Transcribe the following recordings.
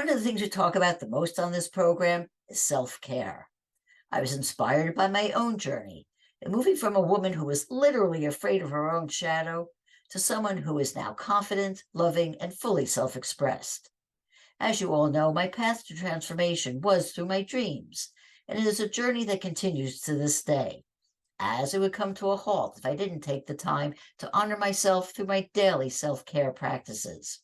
One of the things we talk about the most on this program is self-care. I was inspired by my own journey, and moving from a woman who was literally afraid of her own shadow to someone who is now confident, loving, and fully self-expressed. As you all know, my path to transformation was through my dreams, and it is a journey that continues to this day, as it would come to a halt if I didn't take the time to honor myself through my daily self-care practices.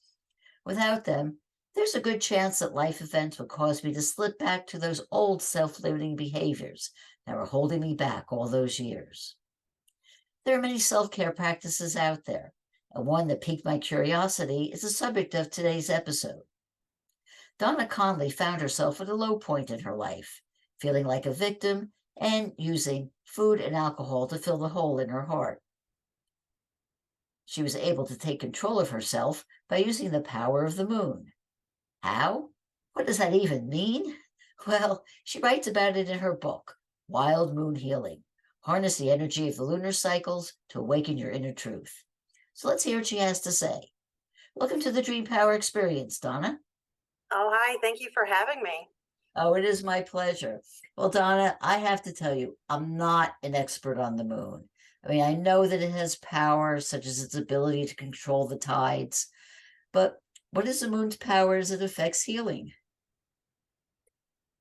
Without them, there's a good chance that life events would cause me to slip back to those old self-limiting behaviors that were holding me back all those years. There are many self-care practices out there, and one that piqued my curiosity is the subject of today's episode. Donna Conley found herself at a low point in her life, feeling like a victim and using food and alcohol to fill the hole in her heart. She was able to take control of herself by using the power of the moon. How? What does that even mean? Well, she writes about it in her book, Wild Moon Healing: Harness the Energy of the Lunar Cycles to Awaken Your Inner Truth. So let's hear what she has to say. Welcome to the Dream Power Experience, Donna. Oh, hi. Thank you for having me. Oh, it is my pleasure. Well, Donna, I have to tell you, I'm not an expert on the moon. I mean, I know that it has power, such as its ability to control the tides, but what is the moon's power as it affects healing?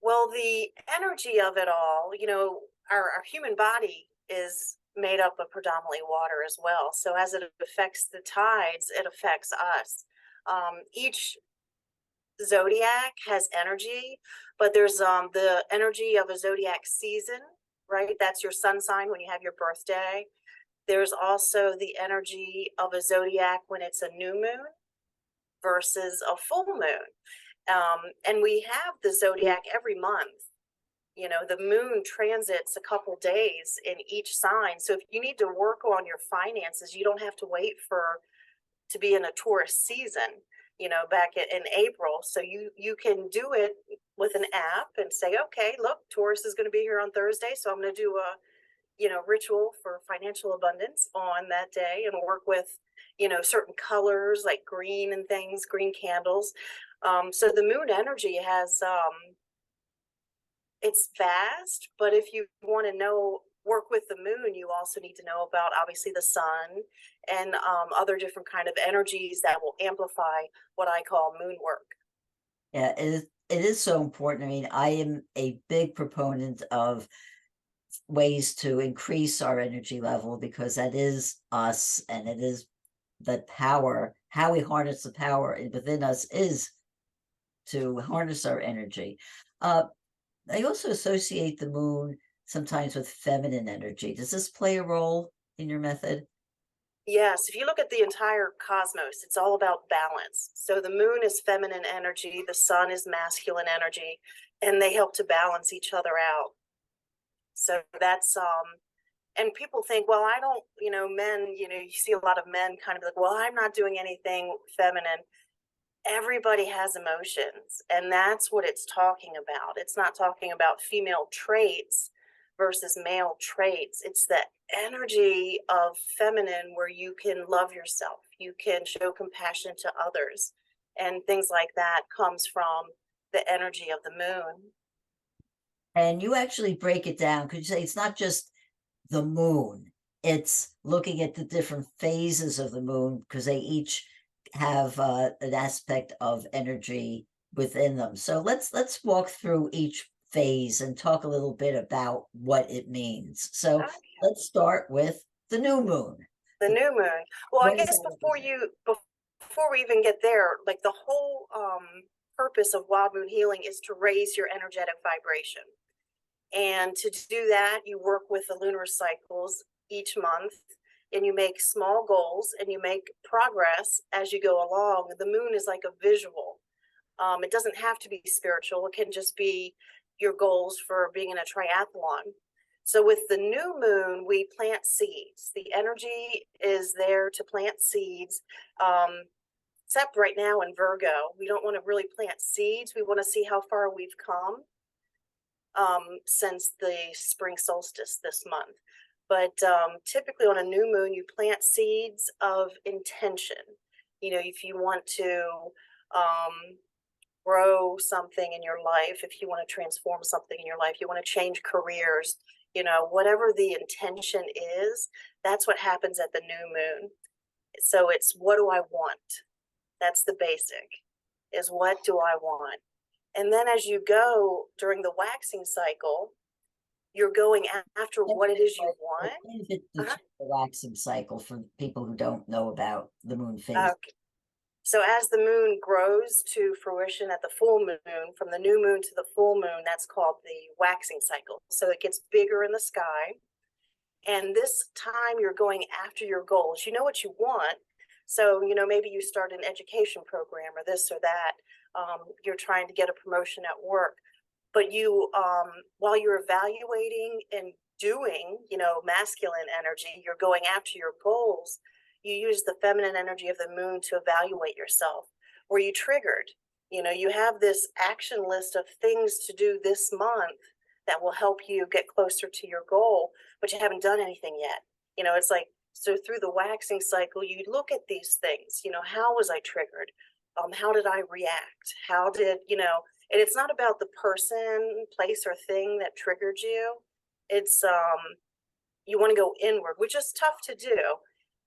Well, the energy of it all, our human body is made up of predominantly water as well. So as it affects the tides, it affects us. Each zodiac has energy, but there's the energy of a zodiac season, right? That's your sun sign when you have your birthday. There's also the energy of a zodiac when it's a new moon versus a full moon. And we have the zodiac every month. The moon transits a couple days in each sign. So if you need to work on your finances, you don't have to wait to be in a Taurus season, back in April. So you can do it with an app and say, okay, look, Taurus is going to be here on Thursday. So I'm going to do a ritual for financial abundance on that day and work with, certain colors like green and things, green candles. So the moon energy has, it's vast, but if you want to work with the moon, you also need to know about obviously the sun and other different kind of energies that will amplify what I call moon work. Yeah, it is so important. I mean, I am a big proponent of ways to increase our energy level because that is us, and it is the power. How we harness the power within us is to harness our energy. I also associate the moon sometimes with feminine energy. Does this play a role in your method? Yes, if you look at the entire cosmos, it's all about balance. So the moon is feminine energy, the sun is masculine energy, and they help to balance each other out. So that's and people think, well, I don't, men, you see a lot of men kind of like, well, I'm not doing anything feminine. Everybody has emotions, and that's what it's talking about. It's not talking about female traits versus male traits. It's the energy of feminine where you can love yourself, you can show compassion to others, and things like that comes from the energy of the moon. And you actually break it down. Could you say it's not just the moon, it's looking at the different phases of the moon because they each have an aspect of energy within them. So let's walk through each phase and talk a little bit about what it means. So let's start with the new moon. The new moon. Well, I What does guess that before we even get there, like the whole purpose of wild moon healing is to raise your energetic vibration. And to do that, you work with the lunar cycles each month, and you make small goals and you make progress as you go along. The moon is like a visual. It doesn't have to be spiritual. It can just be your goals for being in a triathlon. So with the new moon, we plant seeds. The energy is there to plant seeds. Except right now in Virgo, we don't want to really plant seeds. We want to see how far we've come since the spring solstice this month. But typically on a new moon, you plant seeds of intention. If you want to grow something in your life, if you want to transform something in your life, you want to change careers, whatever the intention is, that's what happens at the new moon. So it's, what do I want? That's the basic, is what do I want? And then as you go during the waxing cycle, you're going after what it is you want. The waxing cycle for people who don't know about the moon phase. Okay. So as the moon grows to fruition at the full moon, from the new moon to the full moon, that's called the waxing cycle. So it gets bigger in the sky. And this time you're going after your goals. You know what you want. So, maybe you start an education program or this or that. You're trying to get a promotion at work. But you, while you're evaluating and doing, masculine energy, you're going after your goals. You use the feminine energy of the moon to evaluate yourself. Were you triggered? You have this action list of things to do this month that will help you get closer to your goal, but you haven't done anything yet. It's like, so through the waxing cycle, you look at these things, how was I triggered? How did I react? How did, and it's not about the person, place, or thing that triggered you. It's, you want to go inward, which is tough to do.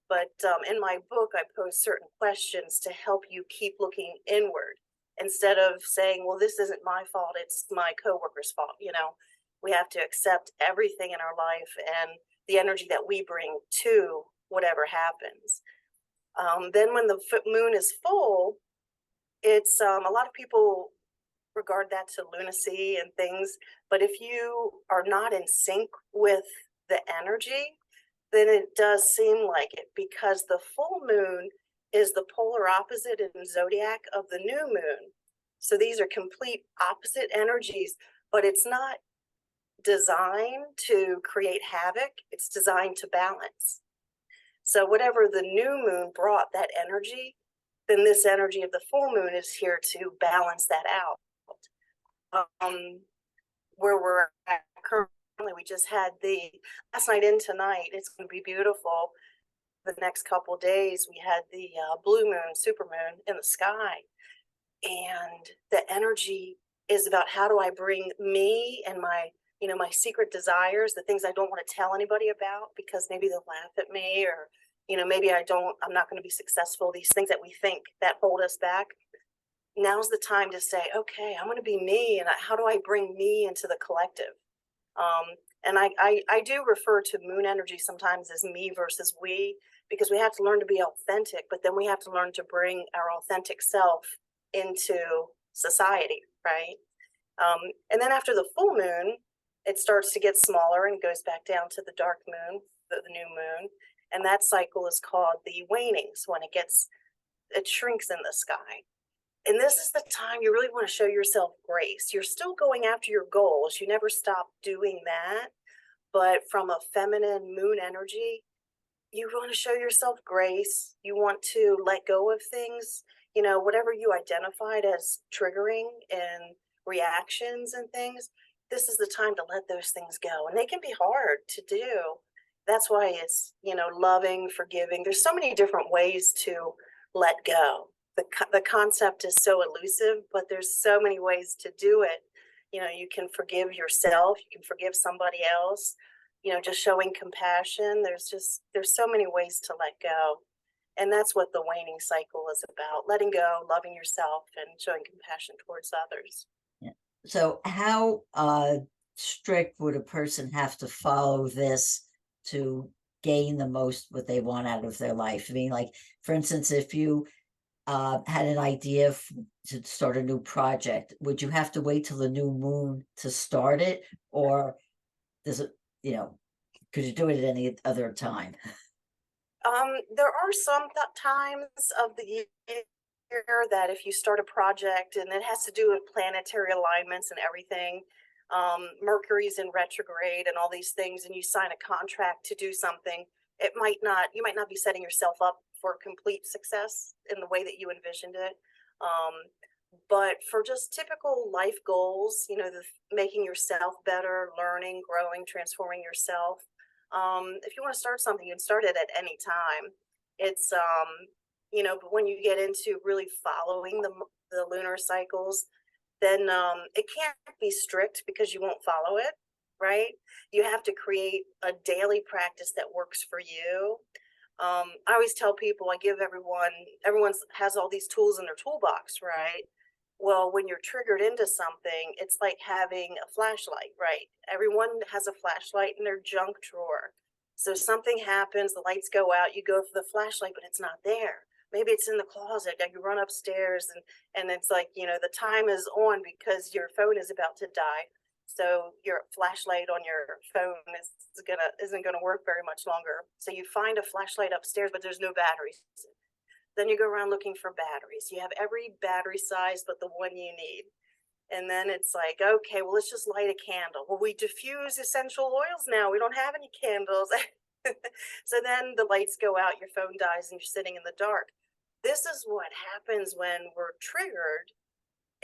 But in my book, I pose certain questions to help you keep looking inward instead of saying, well, this isn't my fault, it's my coworker's fault. We have to accept everything in our life and the energy that we bring to whatever happens. Then when the moon is full, it's a lot of people regard that to lunacy and things. But if you are not in sync with the energy, then it does seem like it, because the full moon is the polar opposite in zodiac of the new moon. So these are complete opposite energies, but it's not designed to create havoc. It's designed to balance. So whatever the new moon brought, that energy, then this energy of the full moon is here to balance that out. Where we're at currently, we just had the last night and tonight. It's going to be beautiful. The next couple of days, we had the blue moon, super moon in the sky, and the energy is about, how do I bring me and my my secret desires, the things I don't want to tell anybody about because maybe they'll laugh at me, or maybe I'm not going to be successful. These things that we think that hold us back. Now's the time to say, okay, I'm going to be me, and how do I bring me into the collective? And I do refer to moon energy sometimes as me versus we, because we have to learn to be authentic, but then we have to learn to bring our authentic self into society, right? And then after the full moon, it starts to get smaller and goes back down to the dark moon, the new moon, and that cycle is called the waning. So when it shrinks in the sky. And this is the time you really want to show yourself grace. You're still going after your goals. You never stop doing that. But from a feminine moon energy, you want to show yourself grace. You want to let go of things, whatever you identified as triggering and reactions and things. This is the time to let those things go. And they can be hard to do. That's why it's, loving, forgiving. There's so many different ways to let go. The concept is so elusive, but there's so many ways to do it. You can forgive yourself, you can forgive somebody else, just showing compassion. There's so many ways to let go. And that's what the waning cycle is about: letting go, loving yourself, and showing compassion towards others. Yeah. So how strict would a person have to follow this to gain the most what they want out of their life? I mean, like, for instance, if you had an idea to start a new project, would you have to wait till the new moon to start it, or does it, could you do it at any other time? There are some times of the year that if you start a project and it has to do with planetary alignments and everything, Mercury's in retrograde and all these things, and you sign a contract to do something, you might not be setting yourself up for complete success in the way that you envisioned it. But for just typical life goals, making yourself better, learning, growing, transforming yourself. If you want to start something, you can start it at any time. It's, but when you get into really following the lunar cycles, then it can't be strict because you won't follow it, right? You have to create a daily practice that works for you. I always tell people, I give everyone has all these tools in their toolbox, right? Well, when you're triggered into something, it's like having a flashlight, right? Everyone has a flashlight in their junk drawer. So something happens, the lights go out, you go for the flashlight, but it's not there. Maybe it's in the closet. Now you run upstairs and it's like, the time is on because your phone is about to die. So your flashlight on your phone isn't gonna work very much longer. So you find a flashlight upstairs, but there's no batteries. Then you go around looking for batteries. You have every battery size but the one you need. And then it's like, okay, well, let's just light a candle. Well, we diffuse essential oils now. We don't have any candles. So then the lights go out, your phone dies, and you're sitting in the dark. This is what happens when we're triggered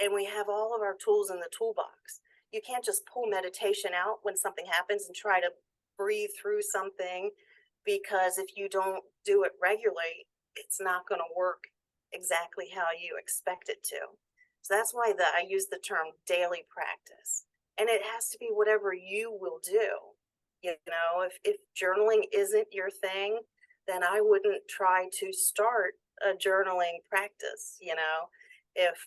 and we have all of our tools in the toolbox. You can't just pull meditation out when something happens and try to breathe through something, because if you don't do it regularly, it's not going to work exactly how you expect it to. So that's why I use the term daily practice. And it has to be whatever you will do. If journaling isn't your thing, then I wouldn't try to start a journaling practice. If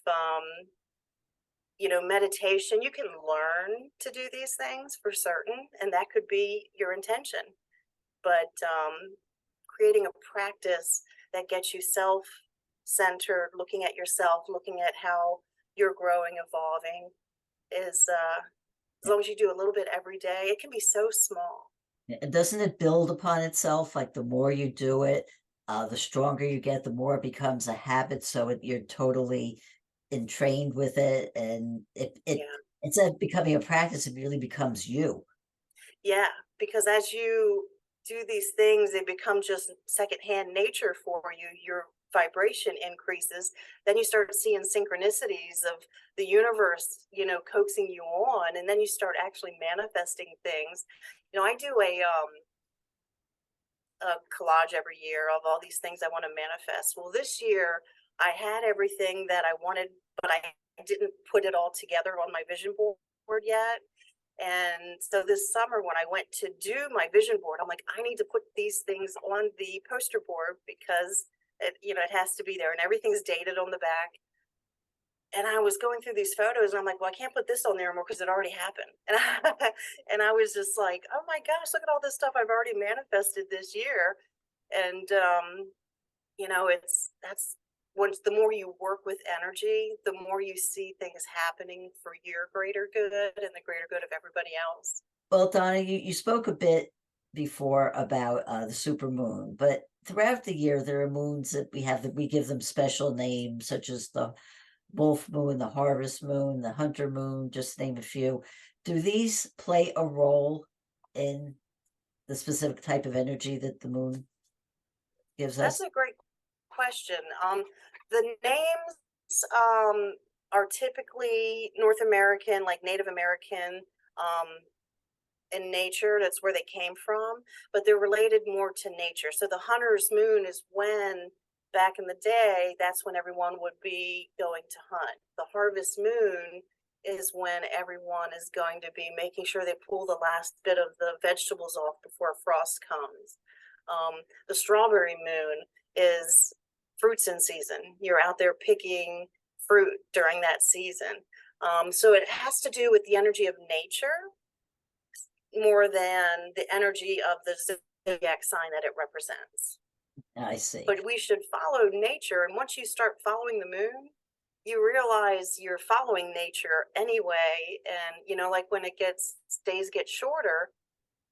meditation, you can learn to do these things for certain, and that could be your intention. But creating a practice that gets you self-centered, looking at yourself, looking at how you're growing, evolving, is as long as you do a little bit every day, it can be so small. And doesn't it build upon itself? Like the more you do it, the stronger you get, the more it becomes a habit. So you're totally entrained with it, and Yeah. instead of becoming a practice, it really becomes you. Yeah, because as you do these things, they become just secondhand nature for you. Your vibration increases. Then you start seeing synchronicities of the universe, coaxing you on, and then you start actually manifesting things. I do a collage every year of all these things I want to manifest. Well, this year I had everything that I wanted, but I didn't put it all together on my vision board yet. And so this summer, when I went to do my vision board, I'm like, I need to put these things on the poster board because it has to be there, and everything's dated on the back. And I was going through these photos, and I'm like, well, I can't put this on there anymore because it already happened. And I was just like, oh my gosh, look at all this stuff I've already manifested this year. And that's once the more you work with energy, the more you see things happening for your greater good and the greater good of everybody else. Well, Donna, you spoke a bit before about the super moon, but throughout the year there are moons that we give them special names, such as the wolf moon, the harvest moon, the hunter moon, just to name a few. Do these play a role in the specific type of energy that the moon gives That's us? a great question. The names are typically North American, like Native American, um, in nature. That's where they came from, but they're related more to nature. So the hunter's moon is when, back in the day, that's when everyone would be going to hunt. The harvest moon is when everyone is going to be making sure they pull the last bit of the vegetables off before frost comes. The strawberry moon is fruits in season. You're out there picking fruit during that season. So it has to do with the energy of nature more than the energy of the zodiac sign that it represents. I see. But we should follow nature. And once you start following the moon, you realize you're following nature anyway. And, like when days get shorter,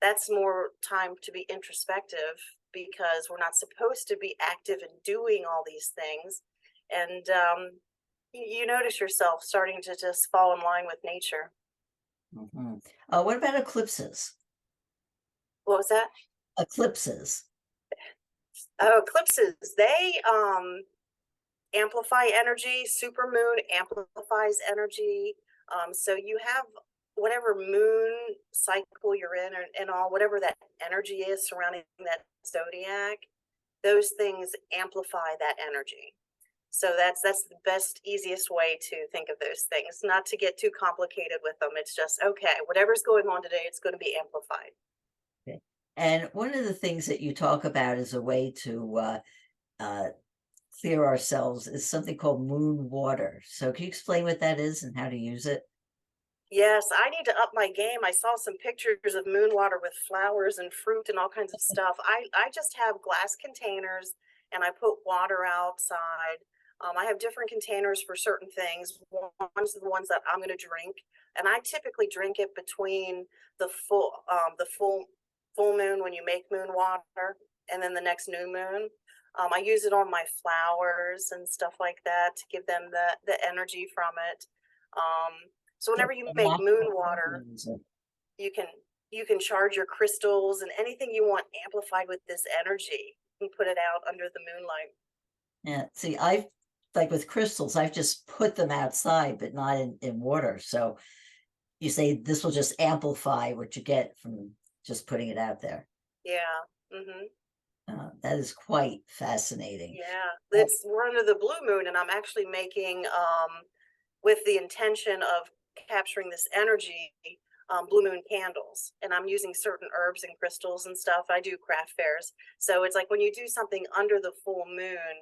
that's more time to be introspective, because we're not supposed to be active and doing all these things. And you notice yourself starting to just fall in line with nature. Mhm. What about eclipses? What was that? Eclipses. Oh, eclipses. They amplify energy. Supermoon amplifies energy. So you have whatever moon cycle you're in, and all whatever that energy is surrounding that zodiac, those things amplify that energy. So that's the best, easiest way to think of those things, not to get too complicated with them. It's just, okay, whatever's going on today, it's going to be amplified. Okay. And one of the things that you talk about as a way to uh, clear ourselves is something called moon water. So can you explain what that is and how to use it? Yes, I need to up my game. I saw some pictures of moon water with flowers and fruit and all kinds of stuff. I just have glass containers and I put water outside. I have different containers for certain things. One's the ones that I'm going to drink, and I typically drink it between the full moon when you make moon water, and then the next new moon. I use it on my flowers and stuff like that to give them the energy from it. Um, so Yeah, whenever you a make moon natural water, fertilizer. you can you can charge your crystals and anything you want amplified with this energy and put it out under the moonlight. Yeah. See, I've like with crystals, I've just put them outside, but not in water. So you say this will just amplify what you get from just putting it out there. Yeah. Mhm. That is quite fascinating. Yeah. Uh, It's we're under the blue moon and I'm actually making with the intention of capturing this energy, blue moon candles. And I'm using certain herbs and crystals and stuff. I do craft fairs. So it's like when you do something under the full moon,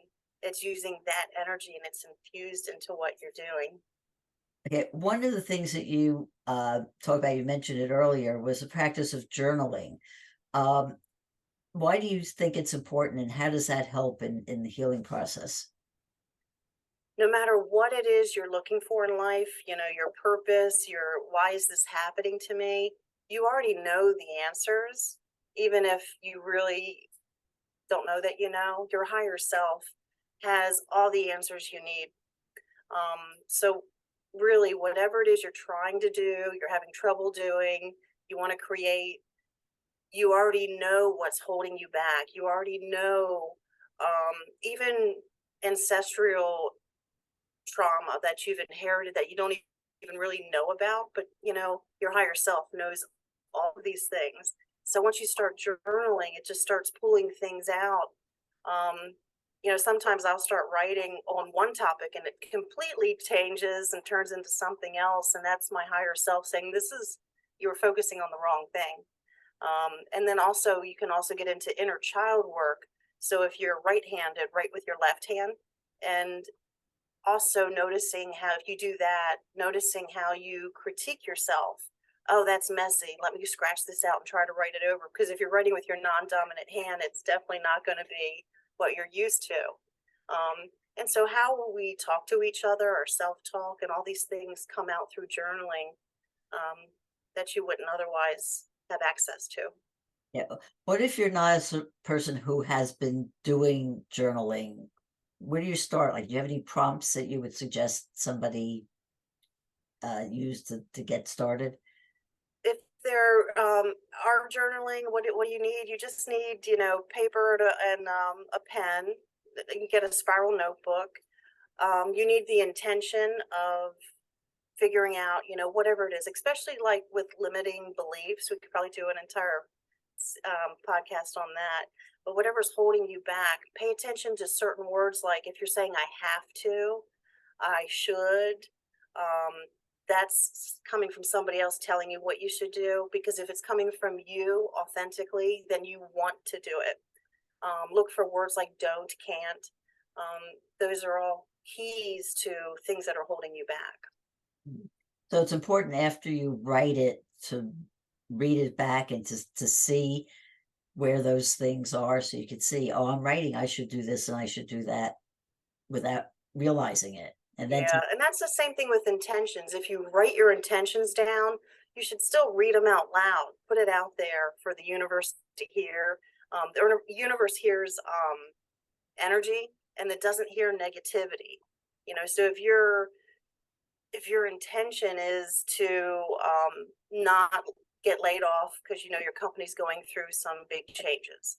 it's using that energy and it's infused into what you're doing. okay, one of the things that you talked about, you mentioned it earlier, was the practice of journaling. Um, why do you think it's important, and how does that help in the healing process? No matter what it is you're looking for in life, your purpose, your why is this happening to me, you already know the answers, even if you really don't know that your higher self has all the answers you need. So really, whatever it is you're trying to do, you're having trouble doing, you want to create, you already know what's holding you back. You already know, even ancestral trauma that you've inherited that you don't even really know about, but your higher self knows all of these things. So once you start journaling, it just starts pulling things out. um, Sometimes I'll start writing on one topic and it completely changes and turns into something else, and that's my higher self saying, this is, you're focusing on the wrong thing. And then also you can also get into inner child work. So if you're right-handed, write with your left hand, and also noticing how, if you do that, noticing how you critique yourself. Oh, that's messy, let me scratch this out and try to write it over, because if you're writing with your non-dominant hand, it's definitely not going to be what you're used to. And so how we talk to each other, our self-talk and all these things come out through journaling, that you wouldn't otherwise have access to. Yeah. What if you're not a person who has been doing journaling? Where do you start? Like, do you have any prompts that you would suggest somebody use to get started? If there are journaling, what do you need? You just need, paper and a pen. You can get a spiral notebook. You need the intention of figuring out, whatever it is, especially like with limiting beliefs. We could probably do an entire podcast on that. But whatever's holding you back, pay attention to certain words. Like if you're saying, I have to, I should, um, that's coming from somebody else telling you what you should do. Because if it's coming from you authentically, then you want to do it. Look for words like don't, can't. Those are all keys to things that are holding you back. So it's important after you write it to read it back and to see where those things are, so you could see, oh, I'm writing, I should do this and I should do that without realizing it. And then Yeah, and that's the same thing with intentions. If you write your intentions down, you should still read them out loud. Put it out there for the universe to hear. The universe hears energy, and it doesn't hear negativity. So if your intention is to not get laid off because your company's going through some big changes,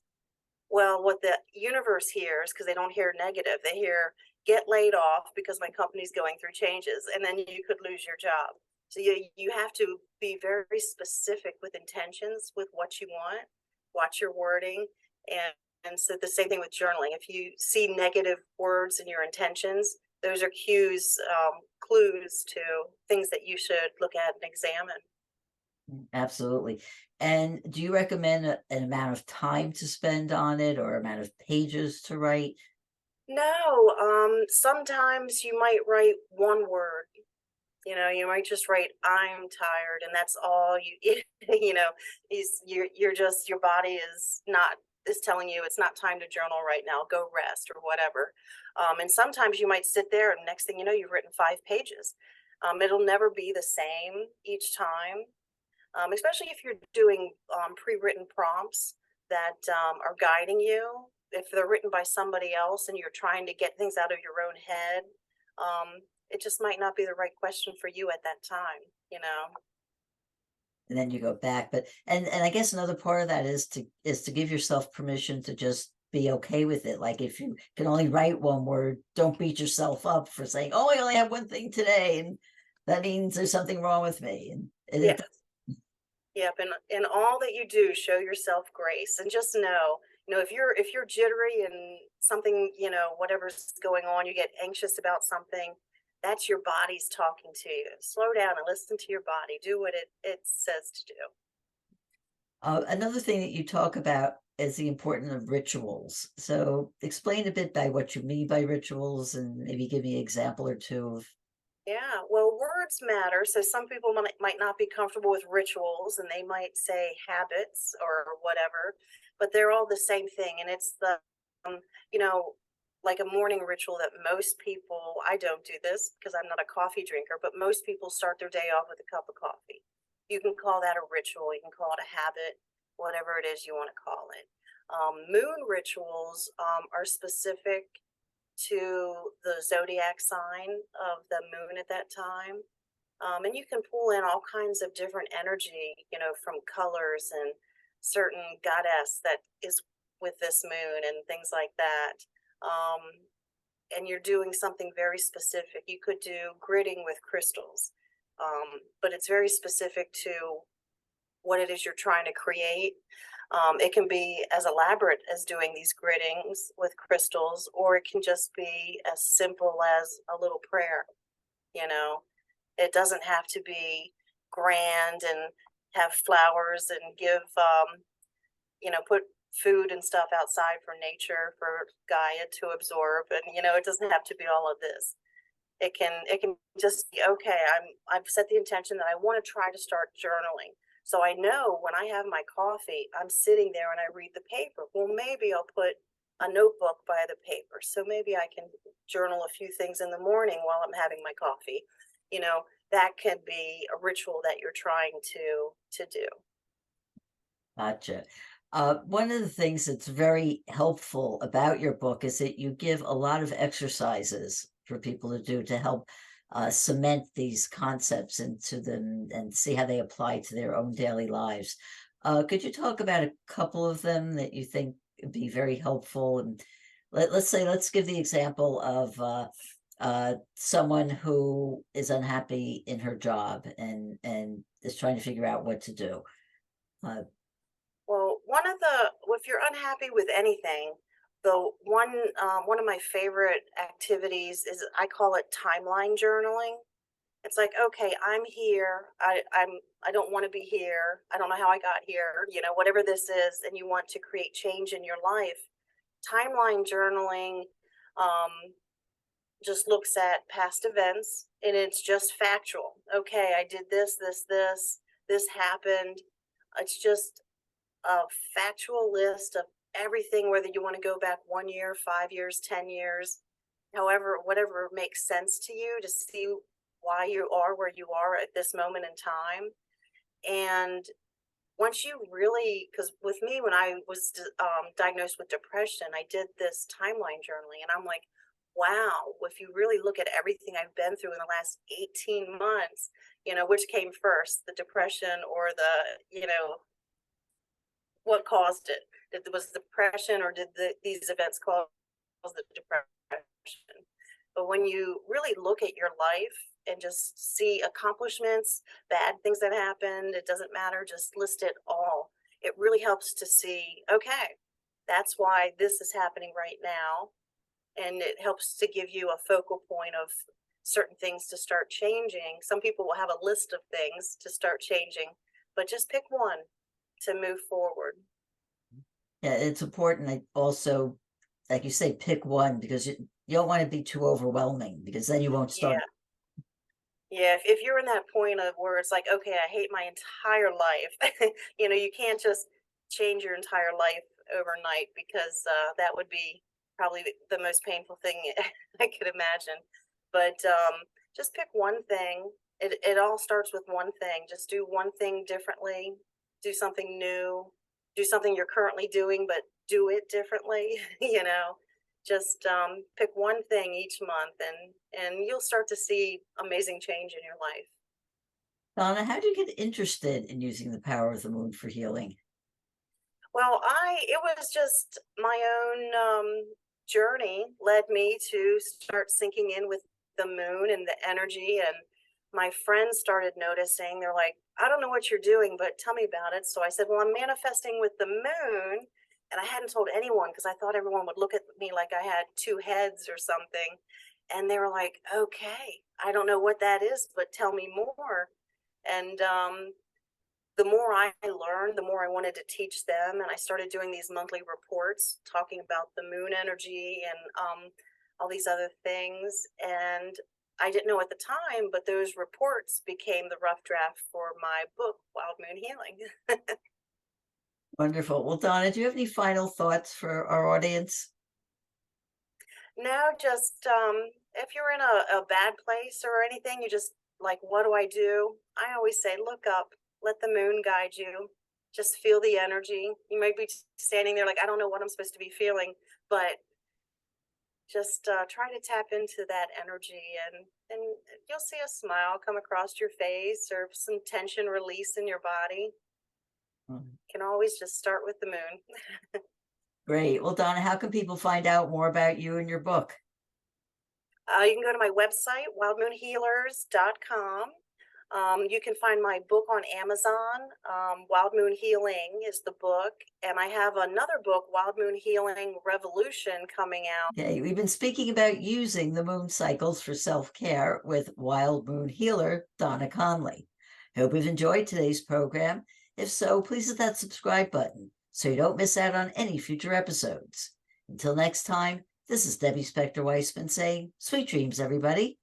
well, what the universe hears, because they don't hear negative, they hear get laid off because my company's going through changes, and then you could lose your job. So you have to be very specific with intentions with what you want, watch your wording, and so the same thing with journaling. If you see negative words in your intentions, those are clues to things that you should look at and examine. Absolutely. And do you recommend an amount of time to spend on it or amount of pages to write? No, sometimes you might write one word. You might just write "I'm tired," and that's all you. You're just your body is telling you it's not time to journal right now. Go rest or whatever. And sometimes you might sit there, and next thing you know, you've written 5 pages. It'll never be the same each time, especially if you're doing pre-written prompts that are guiding you. If they're written by somebody else and you're trying to get things out of your own head, it just might not be the right question for you at that time. And then you go back. But and I guess another part of that is to give yourself permission to just be okay with it. Like if you can only write one word, don't beat yourself up for saying, "Oh, I only have one thing today," and that means there's something wrong with me. And Yeah. it Yep. And in all that you do, show yourself grace and just know, if you're jittery and something, whatever's going on, you get anxious about something, that's your body's talking to you. Slow down and listen to your body. Do what it says to do. Another thing that you talk about is the importance of rituals. So explain a bit by what you mean by rituals and maybe give me an example or two of. Yeah, well, words matter. So some people might not be comfortable with rituals and they might say habits or whatever, but they're all the same thing. And it's um, you know, like a morning ritual that most people, I don't do this because I'm not a coffee drinker, but most people start their day off with a cup of coffee. You can call that a ritual, you can call it a habit, whatever it is you want to call it. Moon rituals are specific to the zodiac sign of the moon at that time. And you can pull in all kinds of different energy, from colors and certain goddess that is with this moon and things like that. Um, and you're doing something very specific. You could do gridding with crystals, but it's very specific to what it is you're trying to create. It can be as elaborate as doing these griddings with crystals, or it can just be as simple as a little prayer. You know, it doesn't have to be grand and have flowers and put food and stuff outside for nature, for Gaia to absorb. And, it doesn't have to be all of this. It can just be, okay, I've set the intention that I want to try to start journaling. So I know when I have my coffee, I'm sitting there and I read the paper. Well, maybe I'll put a notebook by the paper. So maybe I can journal a few things in the morning while I'm having my coffee. That could be a ritual that you're trying to do. Gotcha. One of the things that's very helpful about your book is that you give a lot of exercises for people to do to help cement these concepts into them and see how they apply to their own daily lives. Could you talk about a couple of them that you think would be very helpful? And let's give the example of someone who is unhappy in her job and is trying to figure out what to do. Well, if you're unhappy with anything, the one of my favorite activities is, I call it timeline journaling. It's like, okay, I'm here. I don't want to be here. I don't know how I got here. Whatever this is, and you want to create change in your life. Timeline journaling just looks at past events, and it's just factual. Okay, I did this happened. It's just a factual list of everything, whether you want to go back 1 year, 5 years, 10 years, however, whatever makes sense to you, to see why you are where you are at this moment in time. And once you really, because with me, when I was diagnosed with depression, I did this timeline journaling, and I'm like, wow, if you really look at everything I've been through in the last 18 months, which came first, the depression or what caused it? Was depression, or did these events cause the depression? But when you really look at your life and just see accomplishments, bad things that happened, it doesn't matter, just list it all. It really helps to see, okay, That's why this is happening right now. And it helps to give you a focal point of certain things to start changing. Some people will have a list of things to start changing, but just pick one to move forward. Yeah, it's important. I also, like you say, pick one, because you don't want to be too overwhelming, because then you won't start. Yeah. Yeah. If you're in that point of where it's like, okay, I hate my entire life, you can't just change your entire life overnight because that would be probably the most painful thing I could imagine. But just pick one thing. It all starts with one thing. Just do one thing differently, do something new, do something you're currently doing, but do it differently, just pick one thing each month and you'll start to see amazing change in your life. Donna, how do you get interested in using the power of the moon for healing? Well, it was just my own journey led me to start sinking in with the moon and the energy. And my friends started noticing. They're like, I don't know what you're doing, but tell me about it. So I said, well, I'm manifesting with the moon. And I hadn't told anyone because I thought everyone would look at me like I had two heads or something. And they were like, okay, I don't know what that is, but tell me more. And the more I learned, the more I wanted to teach them. And I started doing these monthly reports talking about the moon energy and all these other things. And I didn't know at the time, but those reports became the rough draft for my book, Wild Moon Healing. Wonderful. Well, Donna, do you have any final thoughts for our audience? No, just if you're in a bad place or anything, you just like, what do I do? I always say, look up, let the moon guide you. Just feel the energy. You might be standing there like, I don't know what I'm supposed to be feeling, but just try to tap into that energy and you'll see a smile come across your face or some tension release in your body. Can always just start with the moon. Great. Well, Donna, how can people find out more about you and your book? You can go to my website, wildmoonhealers.com. You can find my book on Amazon. Wild Moon Healing is the book. And I have another book, Wild Moon Healing Revolution, coming out. Okay, we've been speaking about using the moon cycles for self-care with Wild Moon healer Donna Conley. I hope you've enjoyed today's program. If so, please hit that subscribe button so you don't miss out on any future episodes. Until next time, this is Debbie Spector Weissman saying, sweet dreams, everybody.